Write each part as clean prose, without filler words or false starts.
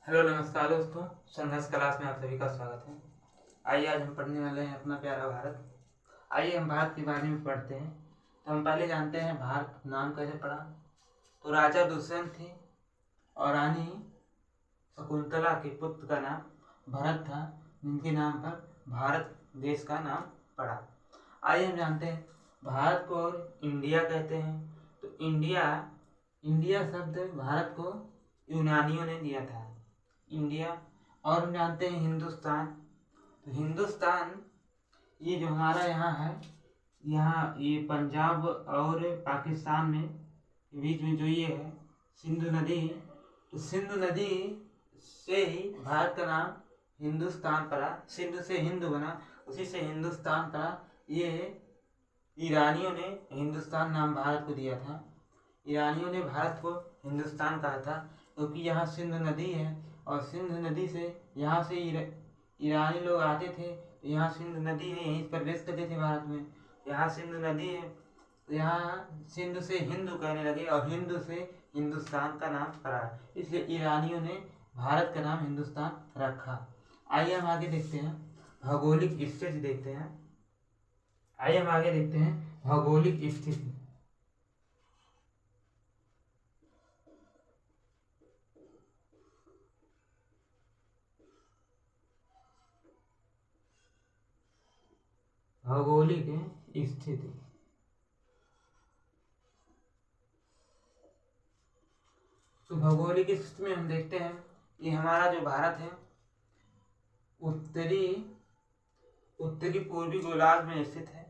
Hello नमस्कार दोस्तों, संघर्ष क्लास में आप सभी का स्वागत है। आइए आज हम पढ़ने वाले हैं अपना प्यारा भारत। आइए हम भारत के बारे में पढ़ते हैं। तो हम पहले जानते हैं भारत नाम कैसे पड़ा। तो राजा दुष्यंत थे और रानी शकुंतला के पुत्र का नाम भरत था, जिनके नाम पर भारत देश का नाम पड़ा। आइए हम जानते हैं भारत को और इंडिया कहते हैं। तो इंडिया शब्द भारत को यूनानियों ने दिया था, इंडिया। और हम जानते हैं हिंदुस्तान। तो हिंदुस्तान ये जो हमारा यहाँ है, यहाँ ये पंजाब और पाकिस्तान में बीच में जो ये है सिंधु नदी, तो सिंधु नदी से ही भारत का नाम हिंदुस्तान पड़ा। सिंधु से हिंदू बना, उसी से हिंदुस्तान पड़ा। ये ईरानियों ने हिंदुस्तान नाम भारत को दिया था। ईरानियों ने भारत को हिंदुस्तान कहा था क्योंकि यहाँ सिंधु नदी है और सिंधु नदी से यहाँ से ईरानी लोग आते थे। तो यहाँ सिंधु नदी है, यहीं प्रवेश करते थे भारत में। यहाँ सिंधु नदी है, तो यहाँ सिंधु से हिंदू कहने लगे और हिंदू से हिंदुस्तान का नाम पड़ा, इसलिए ईरानियों ने भारत का नाम हिंदुस्तान रखा। आइए हम आगे देखते हैं भौगोलिक स्थिति देखते हैं। आइए हम आगे देखते हैं भौगोलिक स्थिति। भौगोलिक स्थिति तो भौगोलिक स्थिति में हम देखते हैं कि हमारा जो भारत है उत्तरी पूर्वी गोलार्ध में स्थित है।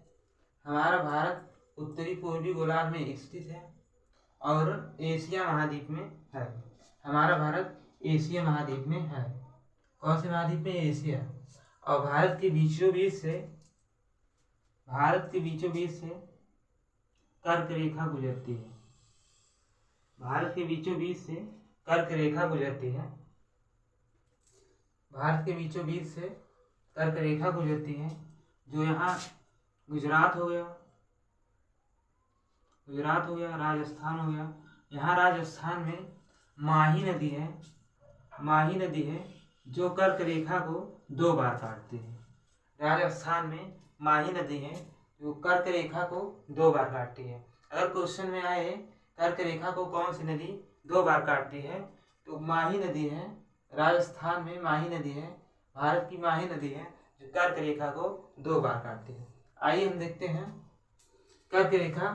हमारा भारत उत्तरी पूर्वी गोलार्ध में स्थित है और एशिया महाद्वीप में है। हमारा भारत एशिया महाद्वीप में है। कौन से महाद्वीप में? एशिया। और भारत के बीचों बीच से कर्क रेखा गुजरती है। भारत के बीचों बीच से कर्क रेखा गुजरती है। भारत के बीचों बीच से कर्क रेखा गुजरती है, जो यहाँ गुजरात हो गया, राजस्थान हो गया। यहाँ राजस्थान में माही नदी है जो कर्क रेखा को 2 बार काटती है। राजस्थान में माही नदी है जो कर्क रेखा को 2 बार काटती है। अगर क्वेश्चन में आए कर्क रेखा को कौन सी नदी 2 बार काटती है, तो माही नदी है। राजस्थान में माही नदी है, भारत की माही नदी है जो कर्क रेखा को 2 बार काटती है। आइए हम देखते हैं कर्क रेखा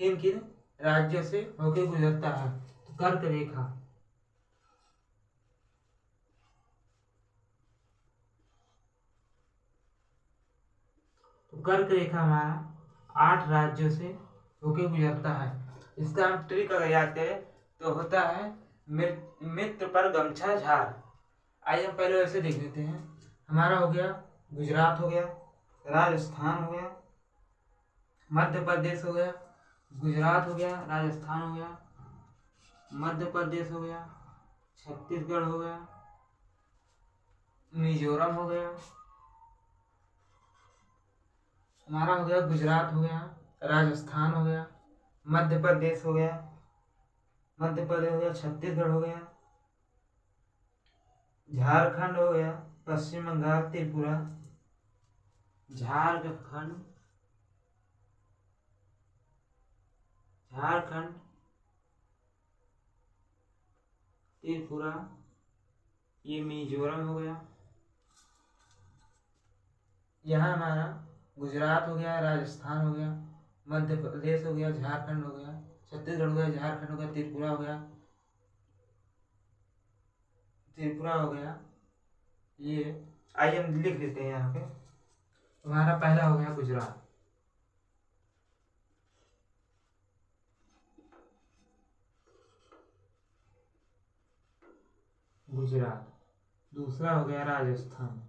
किन किन राज्यों से होकर गुजरता है। तो कर्क रेखा हमारा 8 राज्यों से होकर गुजरता है। इसका हम ट्रिक अगर याद करें तो होता है मित्र पर गमछा झार। आइए हम पहले ऐसे देख लेते हैं। हमारा हो गया गुजरात, हो गया राजस्थान, हो गया मध्य प्रदेश, हो गया गुजरात, हो गया राजस्थान, हो गया मध्य प्रदेश, हो गया छत्तीसगढ़, हो गया मिजोरम, हो गया हमारा, हो गया गुजरात, हो गया राजस्थान, हो गया मध्य प्रदेश, हो गया छत्तीसगढ़, हो गया झारखंड, हो गया पश्चिम बंगाल, त्रिपुरा, झारखंड, त्रिपुरा, ये मिजोरम, हो गया। यहाँ हमारा गुजरात हो गया, राजस्थान हो गया, मध्य प्रदेश हो गया, झारखंड हो गया, छत्तीसगढ़ हो गया, झारखंड हो गया, त्रिपुरा हो गया, ये। आइए हम लिख लेते हैं यहाँ पे। हमारा पहला हो गया गुजरात, दूसरा हो गया राजस्थान,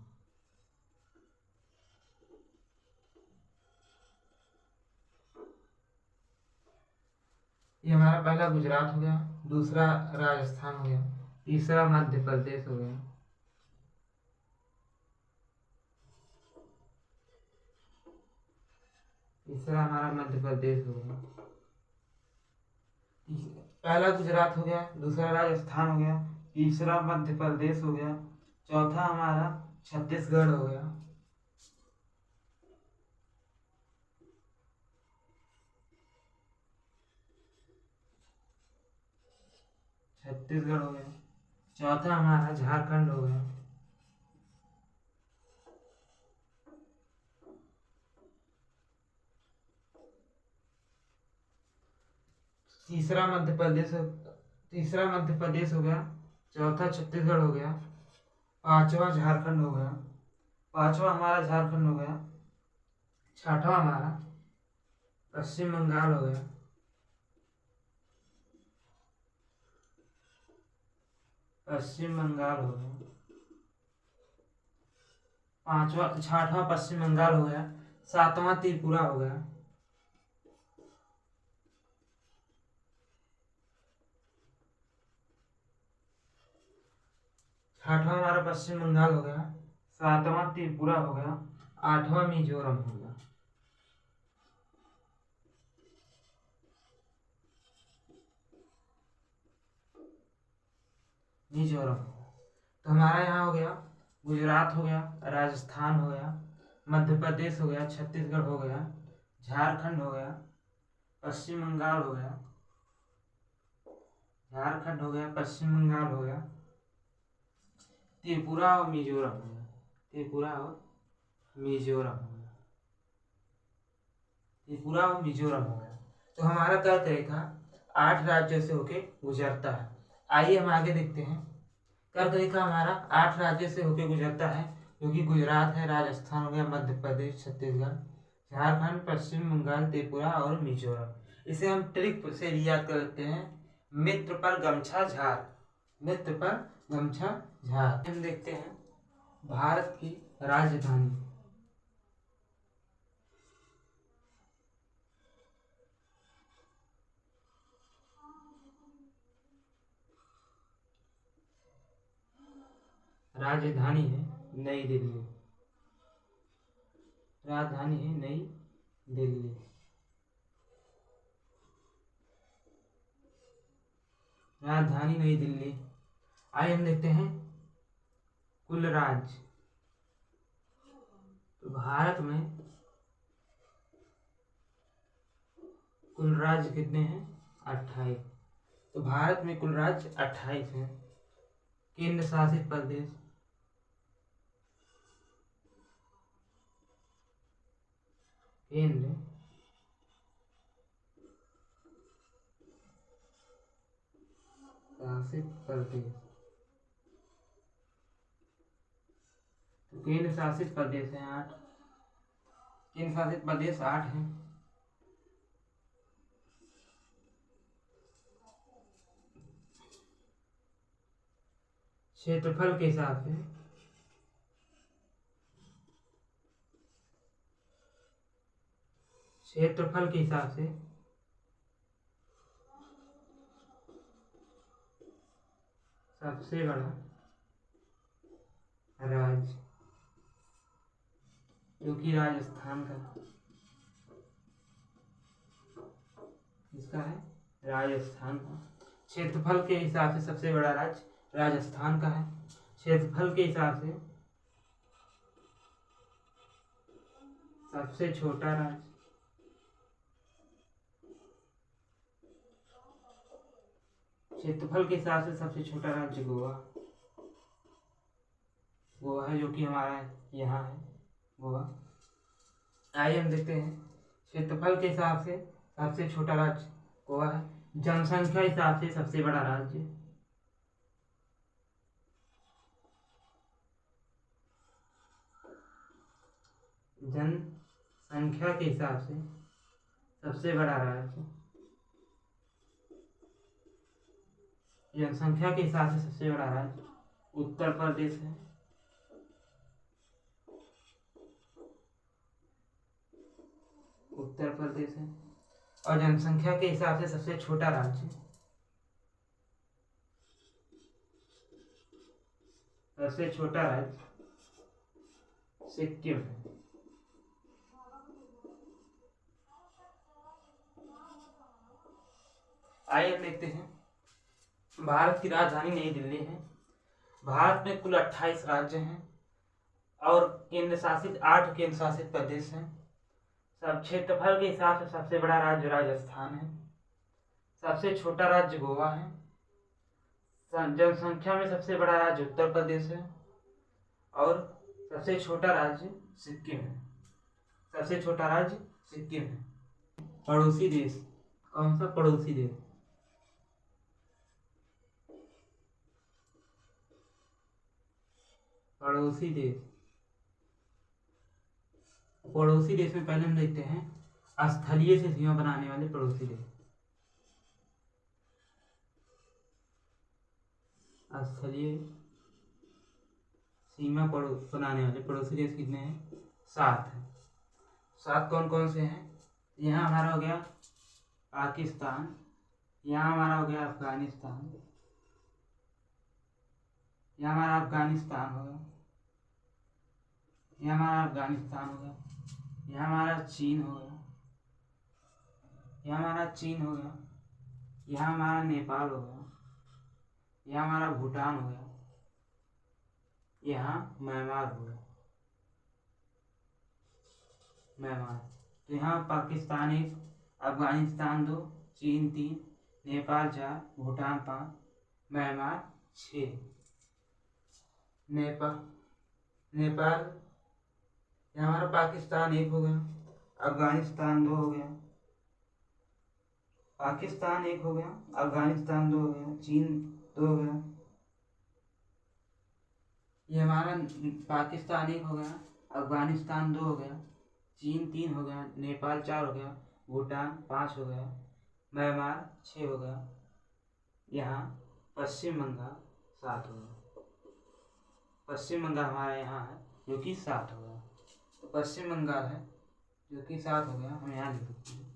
ये हमारा पहला गुजरात हो गया, दूसरा राजस्थान हो गया, तीसरा मध्य प्रदेश हो गया, तीसरा हमारा मध्य प्रदेश हो गया। पहला गुजरात हो गया, दूसरा राजस्थान हो गया, तीसरा मध्य प्रदेश हो गया, चौथा हमारा छत्तीसगढ़ हो गया, छत्तीसगढ़ हो गया, चौथा हमारा झारखंड हो गया, तीसरा मध्य प्रदेश हो गया, चौथा छत्तीसगढ़ हो गया, पांचवा झारखंड हो गया, पांचवा हमारा झारखंड हो गया, छठवा हमारा पश्चिम बंगाल हो गया, पश्चिम बंगाल हो गया, छठवां पश्चिम बंगाल हो गया, सातवां त्रिपुरा हो गया, छठवां हमारा पश्चिम बंगाल हो गया, सातवां त्रिपुरा हो गया, आठवां मिजोरम हो गया। मिजोरम तो हमारा यहाँ हो गया, गुजरात हो गया, राजस्थान हो गया, मध्य प्रदेश हो गया, छत्तीसगढ़ हो गया, झारखंड हो गया, पश्चिम बंगाल हो गया, झारखंड हो गया, पश्चिम बंगाल हो गया, त्रिपुरा और मिजोरम हो गया, त्रिपुरा और मिजोरम हो गया, त्रिपुरा और मिजोरम हो गया। तो हमारा कर्क रेखा 8 राज्यों से होके गुजरता है। आइए हम आगे देखते हैं। कर्क रेखा हमारा 8 राज्यों से होके गुजरता है, जो कि गुजरात है, राजस्थान हो गया, मध्य प्रदेश, छत्तीसगढ़, झारखंड, पश्चिम बंगाल, त्रिपुरा और मिजोरम। इसे हम ट्रिक से भी याद कर सकते हैं, मित्र पर गमछा झार, मित्र पर गमछा झार। हम देखते हैं भारत की राजधानी। राजधानी है नई दिल्ली, राजधानी है नई दिल्ली, राजधानी नई दिल्ली। आइए हम देखते हैं कुल राज्य। तो भारत में कुल राज्य कितने हैं? 28। तो भारत में कुल राज्य 28 हैं। केंद्र शासित प्रदेश, केंद्र शासित प्रदेश, तो केंद्र शासित प्रदेश है 8, केंद्र शासित प्रदेश 8 हैं। क्षेत्रफल के हिसाब से सबसे बड़ा राज्य जो कि राजस्थान का, इसका है राजस्थान का। क्षेत्रफल के हिसाब से सबसे बड़ा राज्य राजस्थान का है। क्षेत्रफल के हिसाब से सबसे छोटा राज्य क्षेत्रफल के हिसाब से सबसे छोटा राज्य गोवा, गोवा है, जो कि हमारा यहाँ है गोवा। आइए हम देखते हैं क्षेत्रफल के हिसाब से सबसे छोटा राज्य गोवा है। जनसंख्या हिसाब से सबसे बड़ा राज्य जनसंख्या के हिसाब से सबसे बड़ा राज्य जनसंख्या के हिसाब से सबसे बड़ा राज्य उत्तर प्रदेश है। उत्तर प्रदेश है। और जनसंख्या के हिसाब से सबसे छोटा राज्य सिक्किम है। आइए हम देखते हैं भारत की राजधानी नई दिल्ली है। भारत में कुल 28 राज्य हैं और 8 केंद्र शासित प्रदेश हैं। सब क्षेत्रफल के हिसाब से सबसे बड़ा राज्य राजस्थान है। सबसे छोटा राज्य गोवा है। जनसंख्या में सबसे बड़ा राज्य उत्तर प्रदेश है और सबसे छोटा राज्य सिक्किम है। सबसे छोटा राज्य सिक्किम है। पड़ोसी देश, कौन सा पड़ोसी देश? पड़ोसी देश, पड़ोसी देश में पहले हम देखते हैं स्थलीय से सीमा बनाने वाले पड़ोसी देश। स्थलीय सीमा बनाने वाले पड़ोसी देश कितने हैं? 7 हैं। 7 कौन कौन से हैं? यहाँ हमारा हो गया पाकिस्तान, यहाँ हमारा हो गया अफगानिस्तान, यहाँ हमारा अफगानिस्तान हो गया, यहाँ हमारा अफगानिस्तान हो गया, यहाँ हमारा चीन हो गया, यहाँ हमारा चीन हो गया, यहाँ हमारा नेपाल हो गया, यहाँ हमारा भूटान हो गया, यहाँ म्यांमार हो गया। म्यांमार, तो यहाँ पाकिस्तान 1, अफगानिस्तान 2, चीन 3, नेपाल 4, भूटान 5, म्यांमार 6। नेपाल यहाँ हमारा पाकिस्तान 1 हो गया, अफगानिस्तान 2 हो गया, पाकिस्तान 1 हो गया, अफगानिस्तान 2 हो गया, चीन 2 हो गया। ये हमारा पाकिस्तान 1 हो गया, अफगानिस्तान 2 हो गया, चीन 3 हो गया, नेपाल 4 हो गया, भूटान 5 हो गया, म्यांमार 6 हो गया, यहाँ पश्चिम बंगाल 7 हो गया। पश्चिम बंगाल हमारा यहाँ है जो कि 7 हो गया। तो पश्चिम बंगाल है जो कि 7 हो गया, हम यहाँ लिख सकते हैं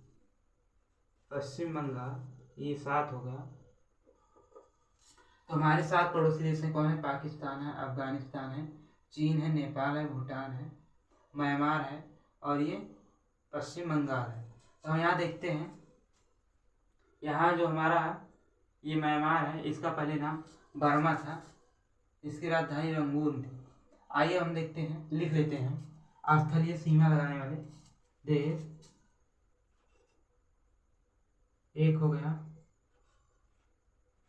पश्चिम बंगाल, ये 7 हो गया। तो हमारे 7 पड़ोसी देश हैं, कौन है? पाकिस्तान है, अफगानिस्तान है, चीन है, नेपाल है, भूटान है, म्यांमार है और ये पश्चिम बंगाल है। तो हम यहाँ देखते हैं, यहाँ जो हमारा ये म्यांमार है, इसका पहले नाम बर्मा था, इसकी राजधानी रंगून थी। आइए हम देखते हैं, लिख लेते हैं स्थलीय सीमा लगाने वाले देश। एक हो गया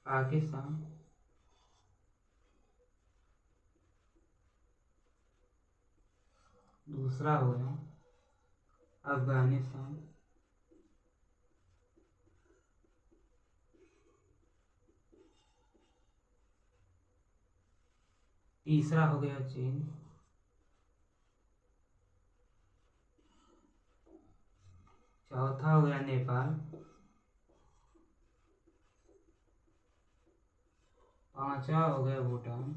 पाकिस्तान, दूसरा हो गया अफगानिस्तान, तीसरा हो गया चीन, चौथा हो गया नेपाल, पांचवा हो गया भूटान,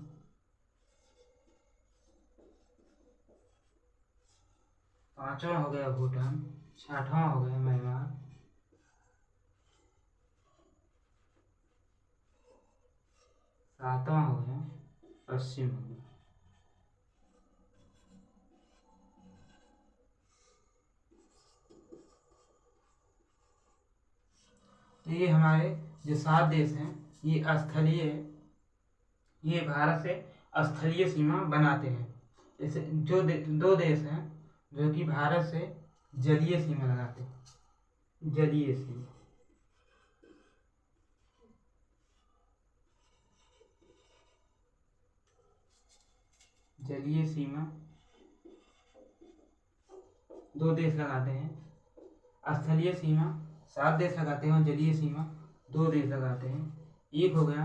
छठवां हो गया म्यांमार, सातवां हो गया पश्चिम बंगाल। तो ये हमारे जो 7 देश हैं, ये स्थलीय, ये भारत से स्थलीय सीमा बनाते हैं। जैसे जो 2 देश हैं जो कि भारत से जलीय सीमा लगाते हैं। जलीय सीमा, जलीय सीमा 2 देश लगाते हैं। स्थलीय सीमा 7 देश लगाते हैं और जलीय सीमा 2 देश लगाते हैं। एक हो गया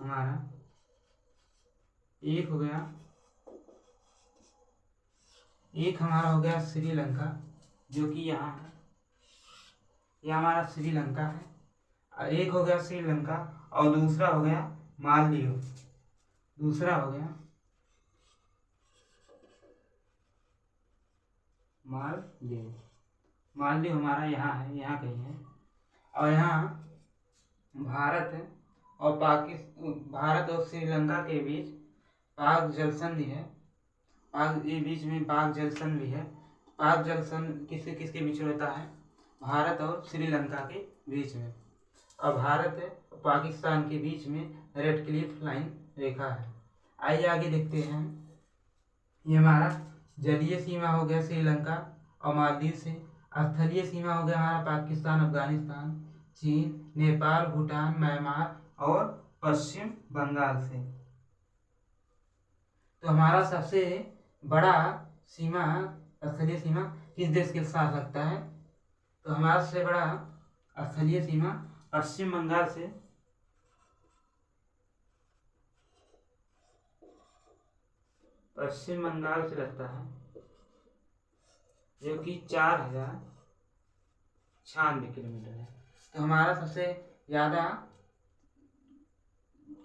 हमारा, एक हमारा हो गया श्रीलंका, जो कि यहाँ है, यह हमारा श्रीलंका है। और एक हो गया श्रीलंका और दूसरा हो गया मालदीव। मालदीव हमारा यहाँ है, यहाँ कहीं है। और यहाँ भारत और श्रीलंका के बीच पाक जल संधि है। बीच में पाक जल संधि भी है। पाक जल संधि किसके बीच में होता है? भारत और श्रीलंका के बीच में। और भारत और पाकिस्तान के बीच में रेड क्लिफ लाइन रेखा है। आइए आगे देखते हैं। ये हमारा जलीय सीमा हो गया श्रीलंका और मालदीव से, स्थलीय सीमा हो गया हमारा पाकिस्तान, अफगानिस्तान, चीन, नेपाल, भूटान, म्यांमार और पश्चिम बंगाल से। तो हमारा सबसे बड़ा सीमा, स्थलीय सीमा किस देश के साथ लगता है? तो हमारा सबसे बड़ा स्थलीय सीमा पश्चिम बंगाल से, पश्चिम बंगाल से लगता है, जो कि 4096 किलोमीटर है। तो हमारा सबसे ज्यादा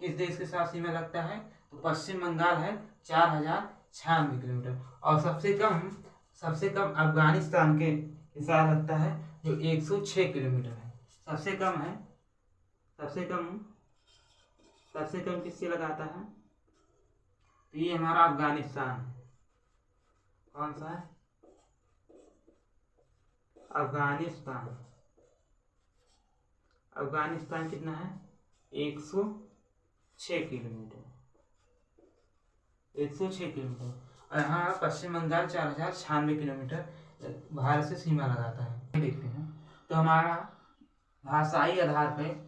किस देश के साथ सीमा लगता है? तो पश्चिम बंगाल है 4096 किलोमीटर। और सबसे कम अफगानिस्तान के साथ लगता है, जो 106 किलोमीटर है। सबसे कम किससे लगाता है? तो ये हमारा अफगानिस्तान है। कौन सा है? अफगानिस्तान कितना है? 106 किलोमीटर। 106 किलोमीटर। और यहाँ पश्चिम बंगाल 4096 किलोमीटर भारत से सीमा लगाता है। देखते हैं। तो हमारा भाषाई आधार पर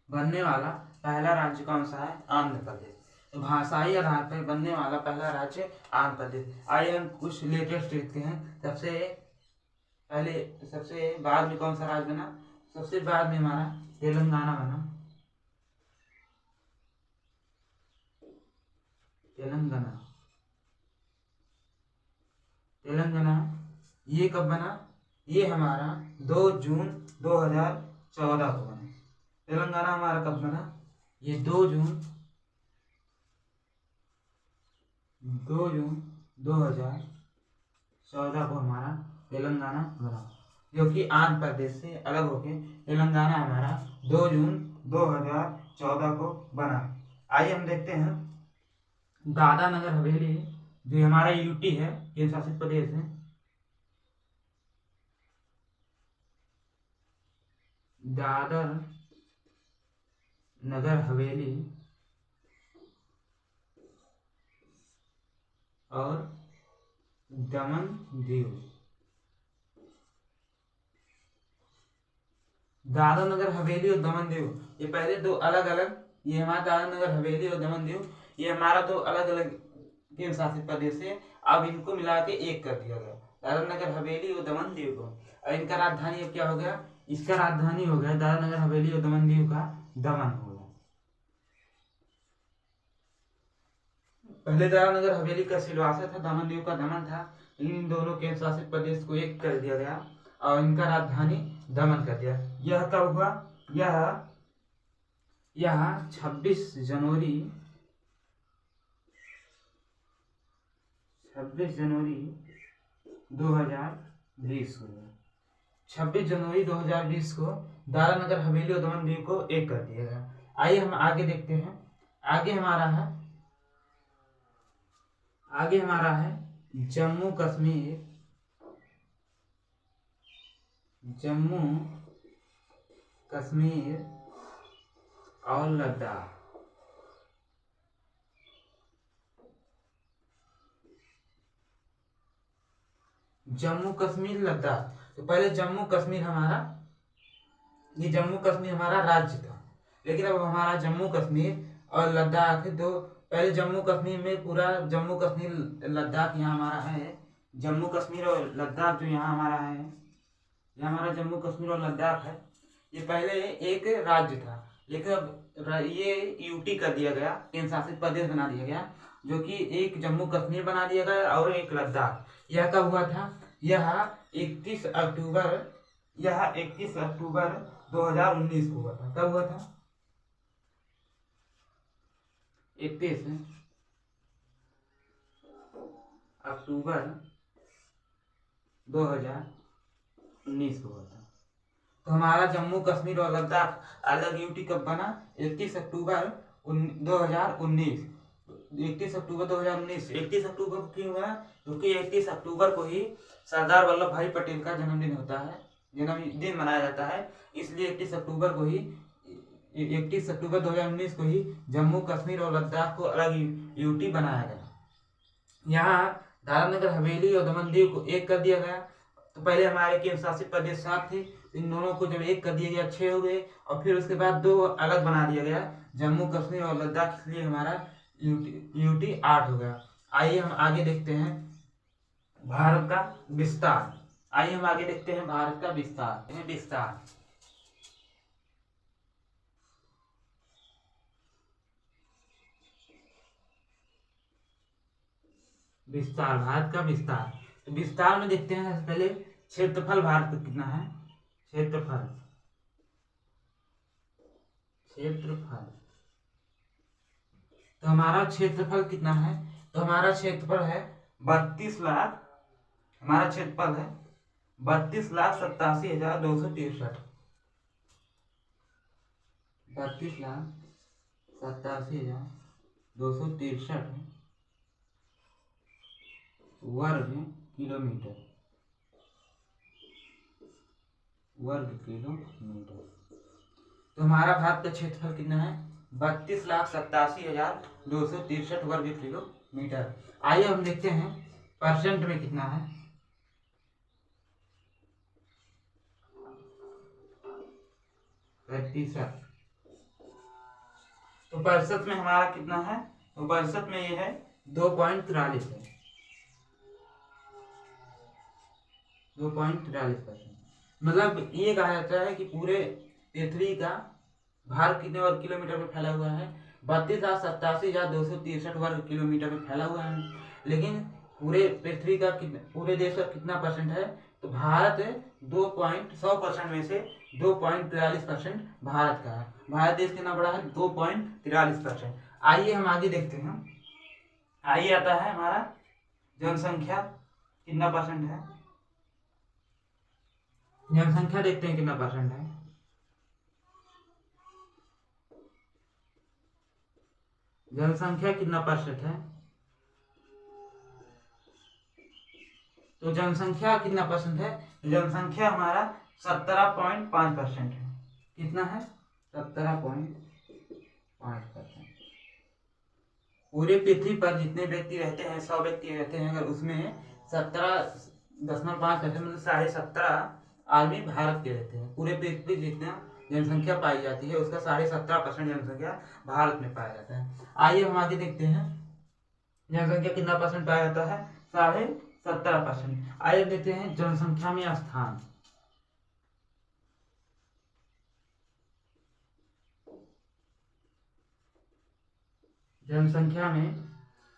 बनने वाला पहला राज्य कौन सा है? आंध्र प्रदेश। तो भाषाई आधार पर बनने वाला पहला राज्य आंध्र प्रदेश। आइए हम कुछ लेटेस्ट देखते हैं। सबसे बाद में कौन सा राज्य बना? सबसे बाद में हमारा तेलंगाना बना। तेलंगाना ये कब बना? ये हमारा 2 जून 2014 को बना। तेलंगाना हमारा कब बना? ये 2 जून 2014 को हमारा तेलंगाना बना, जो कि आंध्र प्रदेश से अलग होके तेलंगाना हमारा 2 जून 2014 को बना। आइए हम देखते हैं दादरा नगर हवेली, जो हमारा यूटी है, केंद्र शासित प्रदेश है। दादरा नगर हवेली और दमन दीव। दादरा नगर हवेली और दमन दीव, ये पहले दो अलग अलग, ये हमारा दादरा नगर हवेली और दमन दीव, ये हमारा दो अलग अलग केंद्र शासित प्रदेश है। अब इनको मिला के एक कर दिया गया, दादरा नगर हवेली और दमन दीव को। और इनका राजधानी अब क्या हो गया? इसका राजधानी हो गया दादरा नगर हवेली और दमन दीव का दमन हो गया। पहले दादरा नगर हवेली का सिलवासा था, दमन दीव का दमन था। इन दोनों केंद्र शासित प्रदेश को एक कर दिया गया और इनका राजधानी दमन कर दिया। यह कब हुआ? यह 26 जनवरी 2020 को। 26 जनवरी 2020 को दादरा नगर हवेली और दमन दीव को एक कर दिया गया। आइए हम आगे देखते हैं। आगे हमारा है जम्मू कश्मीर और लद्दाख। जम्मू कश्मीर लद्दाख। तो पहले जम्मू कश्मीर हमारा राज्य था, लेकिन अब हमारा जम्मू कश्मीर और लद्दाख दो, पहले जम्मू कश्मीर में पूरा जम्मू कश्मीर लद्दाख यहाँ हमारा है। जम्मू कश्मीर और लद्दाख जो यहाँ हमारा है, ये हमारा जम्मू कश्मीर और लद्दाख है। ये पहले एक राज्य था, लेकिन अब ये यूटी कर दिया गया, केंद्र शासित प्रदेश बना दिया गया, जो कि एक जम्मू कश्मीर बना दिया गया और एक लद्दाख। यह कब हुआ था? यह 31 अक्टूबर 2019 को हुआ था। कब हुआ था? 31 अक्टूबर 2019 को हुआ था। तो हमारा जम्मू कश्मीर और लद्दाख अलग यूटी कब बना? 31 अक्टूबर 2019। 31 अक्टूबर 2019। 31 अक्टूबर क्यों हुआ? क्योंकि 31 अक्टूबर को ही सरदार वल्लभ भाई पटेल का जन्मदिन होता है, जन्मदिन मनाया जाता है, इसलिए 31 अक्टूबर को ही 31 अक्टूबर 2019 को ही जम्मू कश्मीर और लद्दाख को अलग यूटी बनाया गया। यहाँ दादरा नगर हवेली और दमन दीव को एक कर दिया गया। तो पहले हमारे केंद्र शासित प्रदेश 7 थे, इन दोनों को जब एक कर दिया गया 6 हो गए, और फिर उसके बाद 2 अलग बना दिया गया, जम्मू कश्मीर और लद्दाख, इसलिए हमारा यूटी 8 हो गया। आइए हम आगे देखते हैं भारत का विस्तार। आइए हम आगे देखते हैं भारत का विस्तार। भारत का विस्तार। तो विस्तार में देखते हैं सबसे पहले क्षेत्रफल भारत का कितना है। क्षेत्रफल तो हमारा क्षेत्रफल कितना है, तो हमारा क्षेत्रफल है 32 लाख। हमारा क्षेत्रफल है 32,87,263। 32,87,263 वर्ग किलोमीटर। तो हमारा भारत का क्षेत्रफल कितना है 32,87,263 वर्ग किलोमीटर। आइए हम देखते हैं परसेंट में कितना है। प्रतिशत, तो प्रतिशत में हमारा कितना है, तो प्रतिशत में ये है 2.43 है। 2.43%। मतलब ये कहा जाता है कि पूरे पृथ्वी का भारत कितने वर्ग किलोमीटर में फैला हुआ है, 32,87,263 वर्ग किलोमीटर में फैला हुआ है। लेकिन पूरे पृथ्वी का पूरे देश का कितना परसेंट है, तो भारत 100% में से 2.43% भारत का है। भारत देश कितना बड़ा है, 2.43%। आइए हम आगे देखते हैं। आइए आता है हमारा जनसंख्या कितना परसेंट है। जनसंख्या देखते हैं कितना परसेंट है। जनसंख्या कितना परसेंट है, तो जनसंख्या कितना परसेंट है, जनसंख्या हमारा 17.5% है। कितना है, 17.5%। पूरे पृथ्वी पर जितने व्यक्ति रहते हैं, 100 व्यक्ति रहते हैं, अगर उसमें 17.5% मतलब 17.5 आदमी भारत के रहते हैं। पूरे पृथ्वी जितना जनसंख्या पाई जाती है उसका 17.5% जनसंख्या भारत में पाया जाता है। आइए हम आगे देखते हैं जनसंख्या कितना परसेंट पाया जाता है, 17.5%। आइए देखते हैं जनसंख्या में स्थान। जनसंख्या में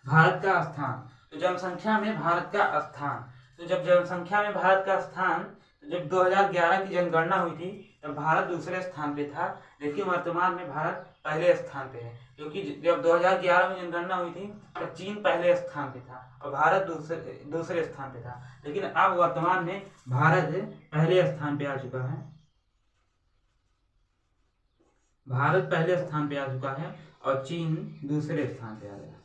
भारत का स्थान, तो जनसंख्या में भारत का स्थान, तो जब जनसंख्या में भारत का स्थान, तो जब 2011 की जनगणना हुई थी तब भारत दूसरे स्थान पे था, लेकिन वर्तमान में भारत पहले स्थान पे है। क्योंकि जब 2011 में जनगणना हुई थी तब चीन पहले स्थान पे था और भारत दूसरे स्थान पे था, लेकिन अब वर्तमान में भारत पहले स्थान पे आ चुका है। भारत पहले स्थान पे आ चुका है और चीन दूसरे स्थान पे आ गया।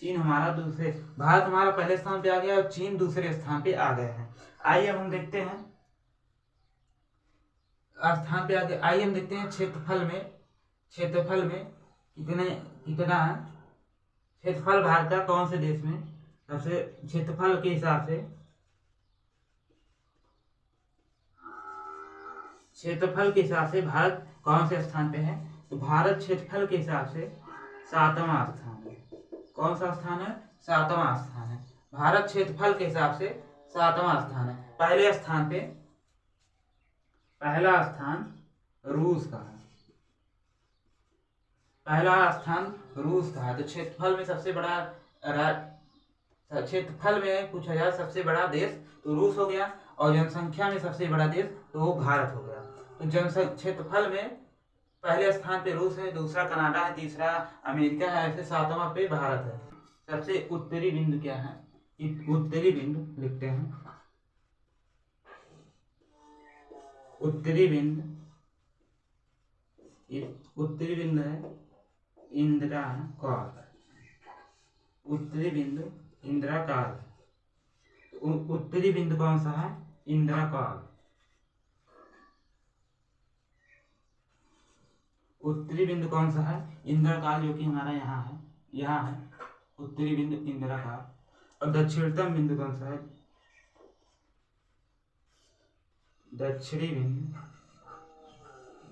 चीन हमारा भारत हमारा पहले स्थान पे आ गया और चीन दूसरे स्थान पे आ गए हैं। आइए हम देखते हैं स्थान पे आगे। आइए हम देखते हैं क्षेत्रफल में कितना क्षेत्रफल भारत का कौन से देश में सबसे क्षेत्रफल के हिसाब से भारत कौन से स्थान पे है, तो भारत क्षेत्रफल के हिसाब से 7वां स्थान है। कौन सा स्थान है, 7वां स्थान है। भारत क्षेत्रफल के हिसाब से 7वां स्थान है। पहला स्थान रूस का है। तो क्षेत्रफल में सबसे बड़ा क्षेत्रफल में पूछा जाए सबसे बड़ा देश तो रूस हो गया, और जनसंख्या में सबसे बड़ा देश तो वो भारत हो गया। तो क्षेत्रफल में पहले स्थान पे रूस है, दूसरा कनाडा है, तीसरा अमेरिका है, ऐसे 7वां पे भारत है। सबसे उत्तरी बिंदु क्या है, उत्तरी बिंदु लिखते हैं। उत्तरी बिंदु है इंदिरा कॉल। उत्तरी बिंदु कौन सा है, इंदिरा कॉल। उत्तरी बिंदु कौन सा है? इंद्रकाल, जो कि हमारा यहाँ है, यहाँ है उत्तरी बिंदु इंद्रकाल। और दक्षिणतम बिंदु कौन सा है? दक्षिणी बिंदु।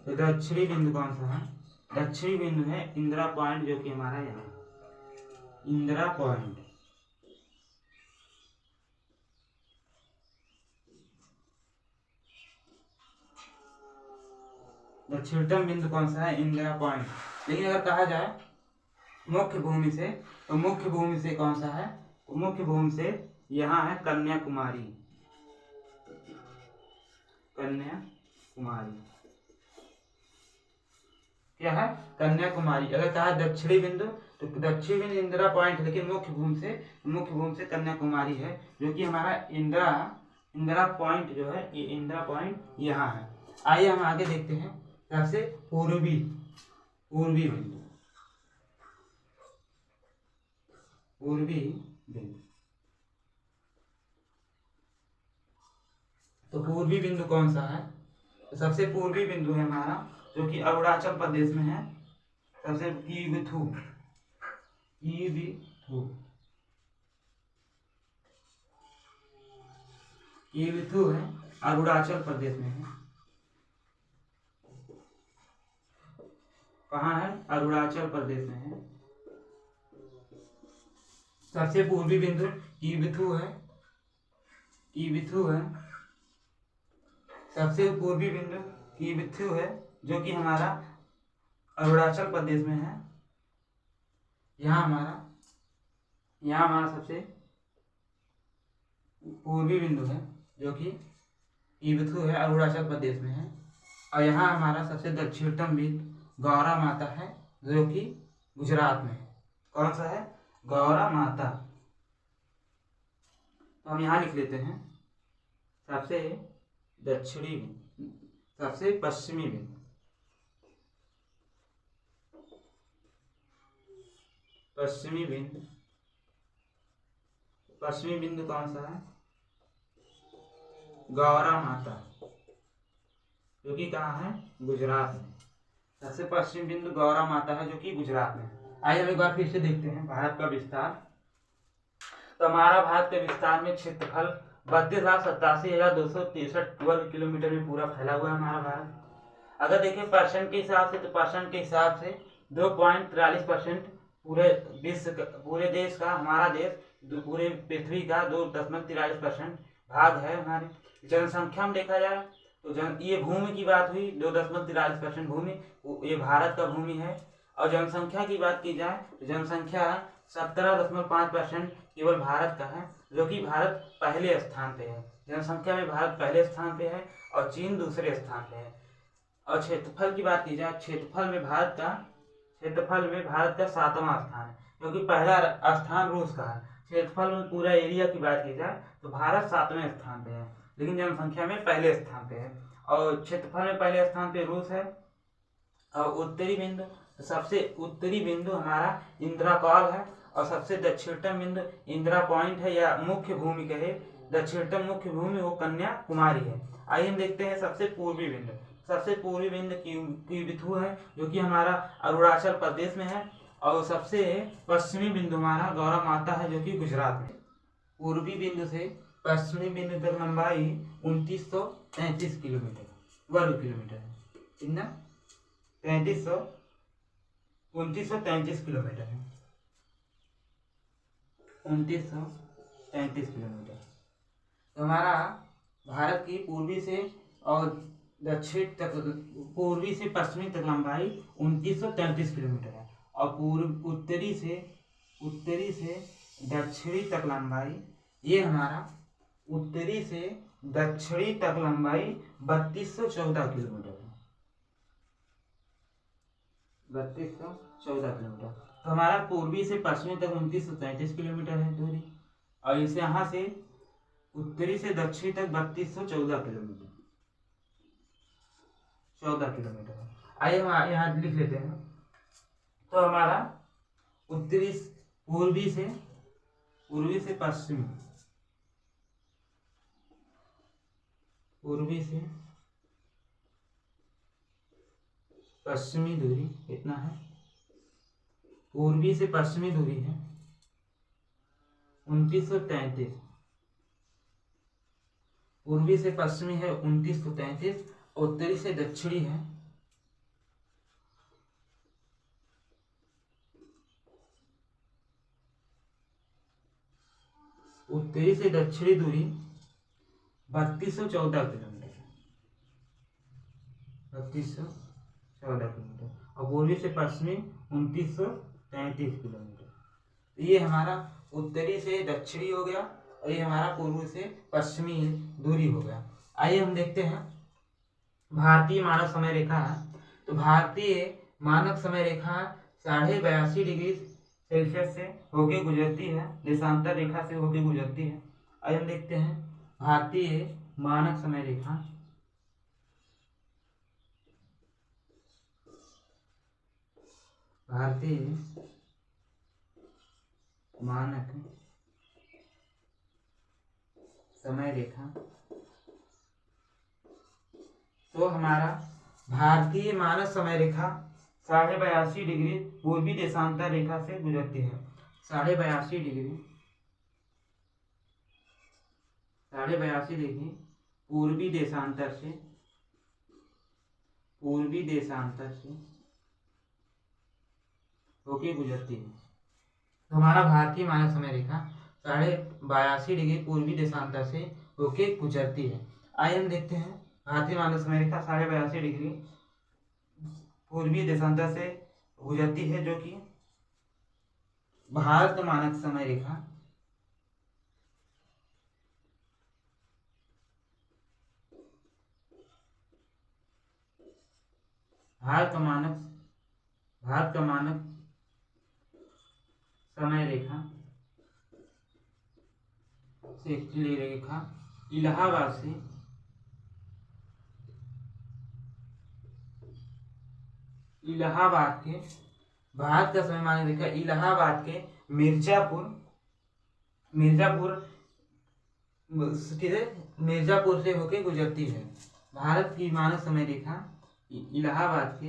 तो दक्षिणी बिंदु कौन सा है? दक्षिणी बिंदु है इंदिरा पॉइंट, जो कि हमारा यहाँ इंदिरा पॉइंट। दक्षिणतम बिंदु कौन सा है? इंदिरा पॉइंट। लेकिन अगर कहा जाए मुख्य भूमि से, तो मुख्य भूमि से कौन सा है? मुख्य भूमि से यहाँ है कन्याकुमारी। कन्याकुमारी क्या है? कन्याकुमारी। अगर कहा दक्षिणी बिंदु, तो दक्षिणी बिंदु इंदिरा पॉइंट, लेकिन मुख्य भूमि से कन्याकुमारी है, जो कि हमारा इंदिरा पॉइंट जो है, ये इंदिरा पॉइंट यहाँ है। आइए हम आगे देखते हैं सबसे पूर्वी बिंदु। पूर्वी बिंदु, तो पूर्वी बिंदु कौन सा है? तो सबसे पूर्वी बिंदु है हमारा, जो कि अरुणाचल प्रदेश में है। सबसे कीविथु है, अरुणाचल प्रदेश में है। कहाँ है? अरुणाचल प्रदेश में है। सबसे पूर्वी बिंदु कीविथु है। सबसे पूर्वी बिंदु कीविथु है, जो कि हमारा अरुणाचल प्रदेश में है। यहाँ हमारा सबसे पूर्वी बिंदु है, जो कि कीविथु है, अरुणाचल प्रदेश में है। और यहाँ हमारा सबसे दक्षिणतम बिंदु गौरा माता है, जो कि गुजरात में है। कौन सा है? गौरा माता। तो हम यहाँ लिख लेते हैं सबसे दक्षिणी बिंदु, सबसे पश्चिमी बिंदु। पश्चिमी बिंदु कौन सा है? गौरा माता, जो कि कहाँ है? गुजरात में। सबसे पश्चिमी बिंदु गौरा माता है, जो कि गुजरात में। आइए हम एक बार फिर से देखते हैं भारत का विस्तार। तो हमारा भारत के विस्तार में क्षेत्रफल 32,87,263 वर्ग किलोमीटर में पूरा फैला हुआ है हमारा भारत। अगर देखें परसेंट के हिसाब से, तो परसेंट के हिसाब से 2.43% पूरे देश का, हमारा देश पूरे पृथ्वी का 2.43% भाग है हमारे। जनसंख्या में देखा जाए तो ये भूमि की बात हुई, 2.43% भूमि, ये भारत का भूमि है। और जनसंख्या की बात की जाए तो जनसंख्या 17.5% केवल भारत का है, जो कि भारत पहले स्थान पे है। जनसंख्या में भारत पहले स्थान पे है और चीन दूसरे स्थान पे है। और क्षेत्रफल की बात की जाए, क्षेत्रफल में भारत का 7वां स्थान है, क्योंकि पहला स्थान रूस का है। क्षेत्रफल में पूरा एरिया की बात की जाए तो भारत 7वें स्थान पे है, लेकिन जनसंख्या में पहले स्थान पे है। और क्षेत्रफल में पहले स्थान पे रूस है। और उत्तरी बिंदु, सबसे उत्तरी बिंदु हमारा इंदिराकाल है, और सबसे दक्षिणतम बिंदु इंदिरा पॉइंट है, या मुख्य भूमि कहे, दक्षिणतम मुख्य भूमि वो कन्याकुमारी है। आइए हम देखते हैं सबसे पूर्वी बिंदु। सबसे पूर्वी बिंदु कीविथु है, जो कि हमारा अरुणाचल प्रदेश में है। और सबसे पश्चिमी बिंदु हमारा गौरा माता है, जो कि गुजरात में। पूर्वी बिंदु से पश्चिमी बिंदु तक लंबाई 2933 किलोमीटर वर्ग किलोमीटर है। कितना? 2933 किलोमीटर है। 2933 किलोमीटर। तो हमारा भारत की पूर्वी से और दक्षिण तक, पूर्वी से पश्चिमी तक लंबाई 2933 किलोमीटर है। और उत्तरी से दक्षिणी तक लंबाई, ये हमारा उत्तरी से दक्षिणी तक लंबाई 3214 किलोमीटर है। 3214 किलोमीटर। तो हमारा पूर्वी से पश्चिमी तक 2933 किलोमीटर है दूरी, और इसे यहाँ से उत्तरी से दक्षिणी तक 3214 किलोमीटर, 14 किलोमीटर है। आइए हम यहाँ लिख लेते हैं। तो हमारा पूर्वी से पश्चिमी, पूर्वी से पश्चिमी दूरी कितना है, पूर्वी से पश्चिमी दूरी है 2933, पूर्वी से पश्चिमी है 2933, उत्तरी से दक्षिणी है 3214 किलोमीटर, 3214 किलोमीटर, और पूर्वी से पश्चिमी 2933 किलोमीटर। तो ये हमारा उत्तरी से दक्षिणी हो गया और ये हमारा पूर्व से पश्चिमी दूरी हो गया। आइए हम देखते हैं भारतीय मानक समय रेखा है। तो भारतीय मानक समय रेखा 82.5 डिग्री सेल्सियस से होके गुजरती है, देशांतर रेखा से होके गुजरती है। आइए हम देखते हैं भारतीय मानक समय रेखा, भारतीय मानक समय रेखा। तो हमारा भारतीय मानक समय रेखा 82.5 डिग्री पूर्वी देशांतर रेखा से गुजरती है। 82.5 डिग्री पूर्वी देशांतर से होके गुजरती है। तो हमारा भारतीय मानक समय रेखा 82.5 डिग्री पूर्वी देशांतर से होके गुजरती है। आइए हम देखते हैं भारतीय मानक समय रेखा 82.5 डिग्री पूर्वी देशांतर से गुजरती है, जो कि भारत मानक समय रेखा, भारत का मानक समय रेखा से रेखा इलाहाबाद से भारत का समय मानक रेखा इलाहाबाद के मिर्जापुर से होके गुजरती है। भारत की मानक समय रेखा इलाहाबाद के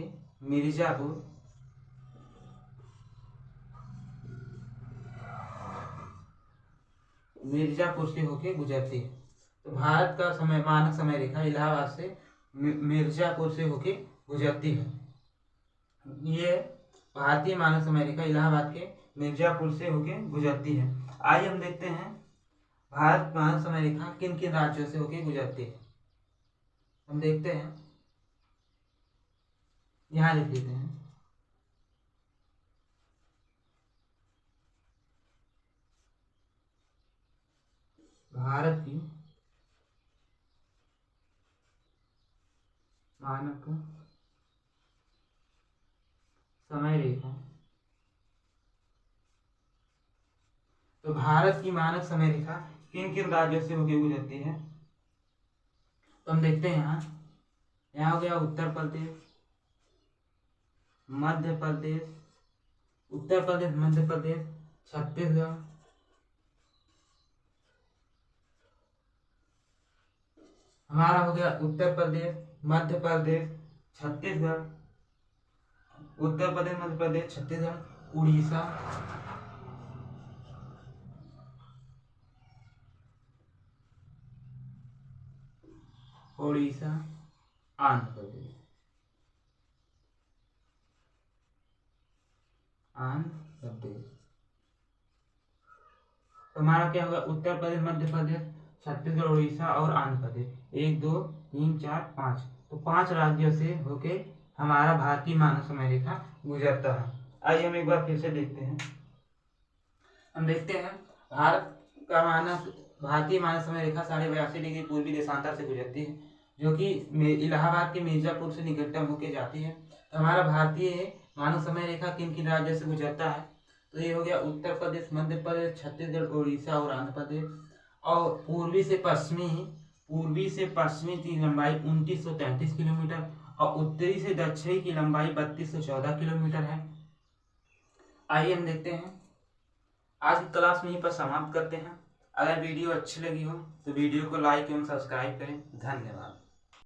मिर्जापुर से होके गुजरती है। तो भारत का मानक समय रेखा इलाहाबाद से मिर्जापुर से होके गुजरती है। ये भारतीय मानक समय रेखा इलाहाबाद के मिर्जापुर से होके गुजरती है। आइए हम देखते हैं भारत मानक समय रेखा किन किन राज्यों से होके गुजरती है। हम देखते हैं, यहाँ लिख लेते हैं भारत की मानक समय रेखा। तो भारत की मानक समय रेखा किन किन राज्यों से होकर गुजरती है। तो हम देखते हैं यहाँ हो गया उत्तर प्रदेश, मध्य प्रदेश, छत्तीसगढ़, हमारा हो गया उत्तर प्रदेश, मध्य प्रदेश, छत्तीसगढ़, उत्तर प्रदेश, मध्य प्रदेश, छत्तीसगढ़, उड़ीसा, आंध्र प्रदेश, तो हमारा क्या होगा उत्तर प्रदेश, मध्य प्रदेश, छत्तीसगढ़, उड़ीसा और आंध्र प्रदेश। 1 2 3 4 5, तो 5 राज्यों से होके हमारा भारतीय मानक समय रेखा गुजरता है। आइए हम एक बार फिर से देखते हैं। हम देखते हैं भारतीय मानक समय रेखा 82.5 डिग्री पूर्वी देशांतर से गुजरती है, जो कि इलाहाबाद के मिर्जापुर से निकटतम होके जाती है। तो हमारा भारतीय मानक समय रेखा किन किन राज्यों से गुजरता है। तो ये हो गया उत्तर प्रदेश, मध्य प्रदेश, छत्तीसगढ़, उड़ीसा और आंध्र प्रदेश। और पूर्वी से पश्चिमी की लंबाई 2933 किलोमीटर और उत्तरी से दक्षिणी की लंबाई 3214 किलोमीटर है। आइए हम देखते हैं, आज की क्लास में यहीं पर समाप्त करते हैं। अगर वीडियो अच्छी लगी हो तो वीडियो को लाइक एवं सब्सक्राइब करें। धन्यवाद।